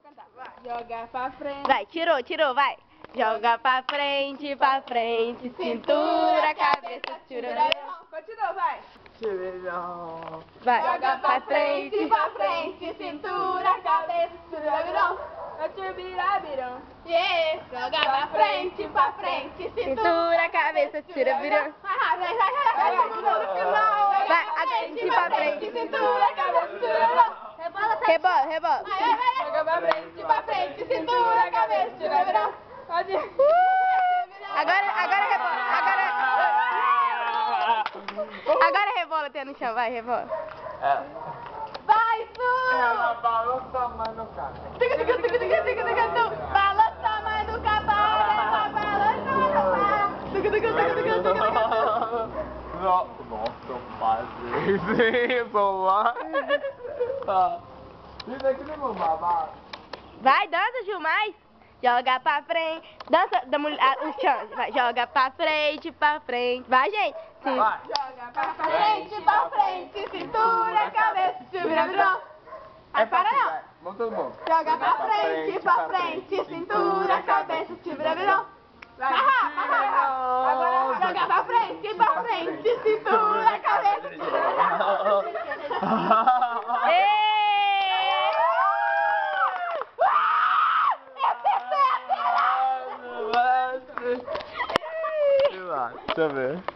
cantar. Vai. Joga pra frente. Vai, tirou, vai. Joga pra frente, cintura, cabeça, tira. Continua, vai. Vai. Joga pra frente, cintura, cabeça, tira. Tira, yeah. Joga pra frente, Cintura, cabeça, tira, virou. Vai. Vai, frente pra frente. Cintura, cabeça, tira. Rebola. Joga pra frente, cintura, cabeça, tira. Pode ir. Agora rebola. Agora rebola até no chão, vai, rebola. Vai, Su! Ela balança mais no carro. Balança mais do cavalo, ela balança mais do cavalo. Nossa, fazer isso lá. Isso aqui não é babado. Vai, dança, Gil, mais. Joga pra frente. Dança da mulher, o chão. Vai, joga pra frente. Vai, gente. Sim. Vai. Joga pra frente, cintura, cabeça, virou. Aí para não. Vamos todo mundo. Joga pra frente, cintura, cabeça, virou. Vai. Agora joga pra frente, cintura, cabeça, virou. Deixa eu ver.